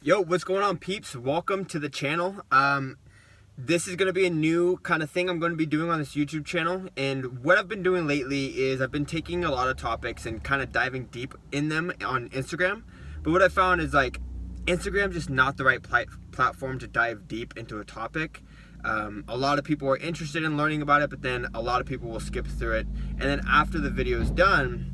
Yo, what's going on, peeps? Welcome to the channel. This is going to be a new kind of thing I'm going to be doing on this YouTube channel, and what I've been doing lately is I've been taking a lot of topics and kind of diving deep in them on Instagram. But what I found is like Instagram just not the right platform to dive deep into a topic. A lot of people are interested in learning about it, but then a lot of people will skip through it, and then after the video is done,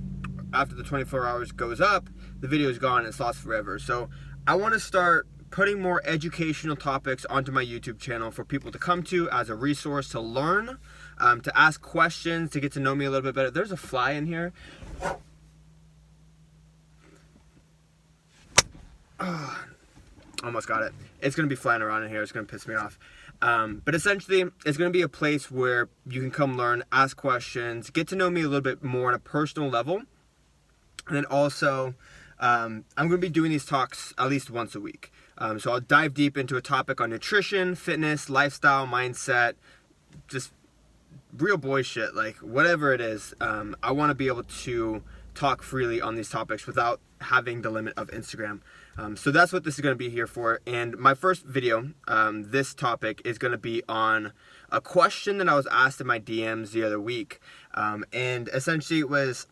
after the 24 hours goes up, the video is gone and it's lost forever. So I want to start putting more educational topics onto my YouTube channel for people to come to as a resource to learn, to ask questions, to get to know me a little bit better. There's a fly in here. Almost got it. It's going to be flying around in here. It's going to piss me off. But essentially, it's going to be a place where you can come learn, ask questions, get to know me a little bit more on a personal level. And then also, I'm going to be doing these talks at least once a week. So I'll dive deep into a topic on nutrition, fitness, lifestyle, mindset, just real boy shit, like whatever it is. I want to be able to talk freely on these topics without having the limit of Instagram. So that's what this is going to be here for. And my first video, this topic is going to be on a question that I was asked in my DMs the other week. And essentially it was,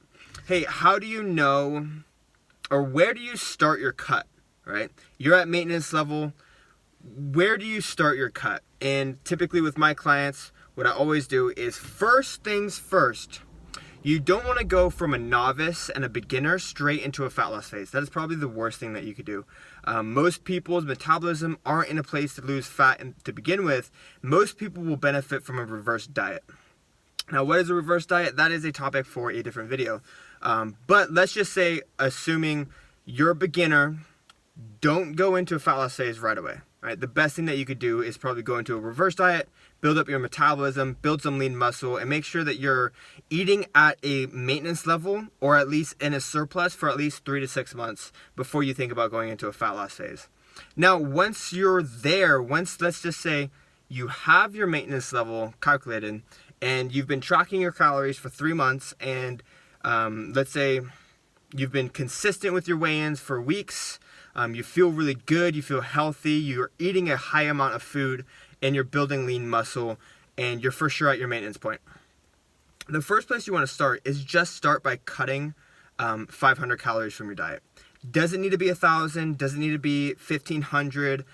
hey, how do you know, or where do you start your cut, right? You're at maintenance level. Where do you start your cut? And typically with my clients, what I always do is first things first. You don't want to go from a novice and a beginner straight into a fat loss phase. That is probably the worst thing that you could do. Most people's metabolism aren't in a place to lose fat to begin with. Most people will benefit from a reverse diet. Now, what is a reverse diet? That is a topic for a different video. But let's just say, assuming you're a beginner, don't go into a fat loss phase right away. Right? The best thing that you could do is probably go into a reverse diet, build up your metabolism, build some lean muscle, and make sure that you're eating at a maintenance level or at least in a surplus for at least 3 to 6 months before you think about going into a fat loss phase. Now, once you're there, let's just say you have your maintenance level calculated and you've been tracking your calories for 3 months, and let's say you've been consistent with your weigh-ins for weeks, you feel really good, you feel healthy, you're eating a high amount of food, and you're building lean muscle, and you're for sure at your maintenance point. The first place you want to start is just start by cutting 500 calories from your diet. Doesn't need to be 1,000, doesn't need to be 1,500.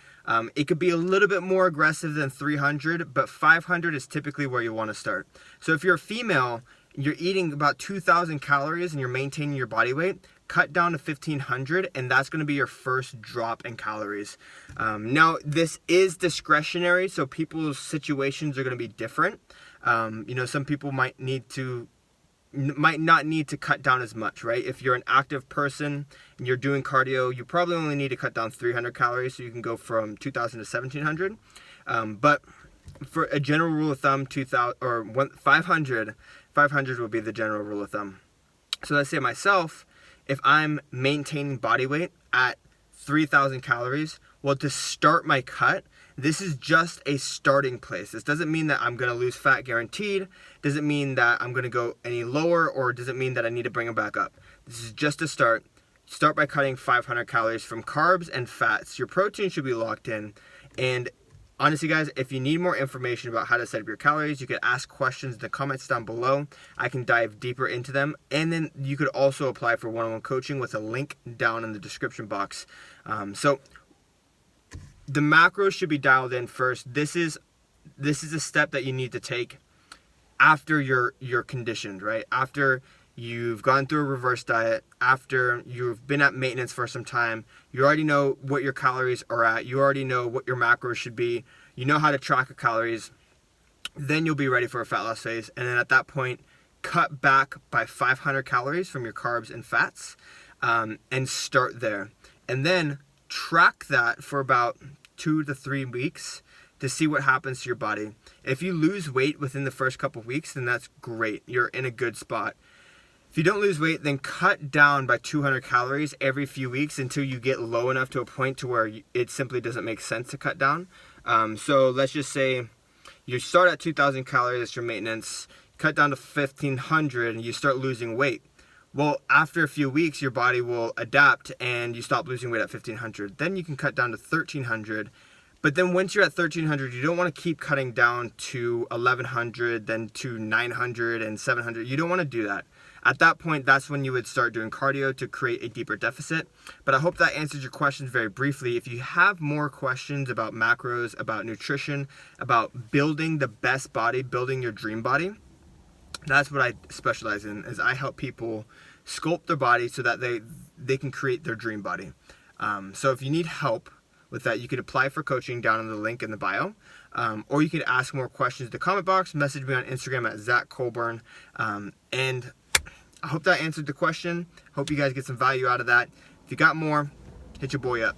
It could be a little bit more aggressive than 300, but 500 is typically where you want to start. So if you're a female, you're eating about 2,000 calories and you're maintaining your body weight, cut down to 1,500, and that's going to be your first drop in calories. Now, this is discretionary, so people's situations are going to be different. Some people might not need to cut down as much, right? If you're an active person and you're doing cardio, you probably only need to cut down 300 calories, so you can go from 2,000 to 1,700. But for a general rule of thumb, 500 would be the general rule of thumb. So let's say myself, if I'm maintaining body weight at 3,000 calories, well, to start my cut, this is just a starting place. This doesn't mean that I'm going to lose fat guaranteed. Doesn't mean that I'm going to go any lower, or doesn't mean that I need to bring it back up. This is just a start. Start by cutting 500 calories from carbs and fats. Your protein should be locked in. And honestly, guys, if you need more information about how to set up your calories, you can ask questions in the comments down below. I can dive deeper into them. And then you could also apply for one-on-one coaching with a link down in the description box. So the macros should be dialed in first. This is a step that you need to take after you're conditioned, right? After you've gone through a reverse diet, after you've been at maintenance for some time, you already know what your calories are at, you already know what your macros should be, you know how to track your calories, then you'll be ready for a fat loss phase. And then at that point, cut back by 500 calories from your carbs and fats, and start there. And then track that for about 2 to 3 weeks to see what happens to your body. If you lose weight within the first couple of weeks, then that's great. You're in a good spot. If you don't lose weight, then cut down by 200 calories every few weeks until you get low enough to a point to where it simply doesn't make sense to cut down. So let's just say you start at 2,000 calories as your maintenance, cut down to 1,500, and you start losing weight. Well, after a few weeks, your body will adapt and you stop losing weight at 1500. Then you can cut down to 1300. But then once you're at 1300, you don't want to keep cutting down to 1100, then to 900 and 700. You don't want to do that. At that point, that's when you would start doing cardio to create a deeper deficit. But I hope that answers your questions very briefly. If you have more questions about macros, about nutrition, about building the best body, building your dream body, that's what I specialize in, is I help people sculpt their body so that they can create their dream body. So if you need help with that, you can apply for coaching down in the link in the bio, or you can ask more questions in the comment box, message me on Instagram at Zakk Colburn, and I hope that answered the question. Hope you guys get some value out of that. If you got more, hit your boy up.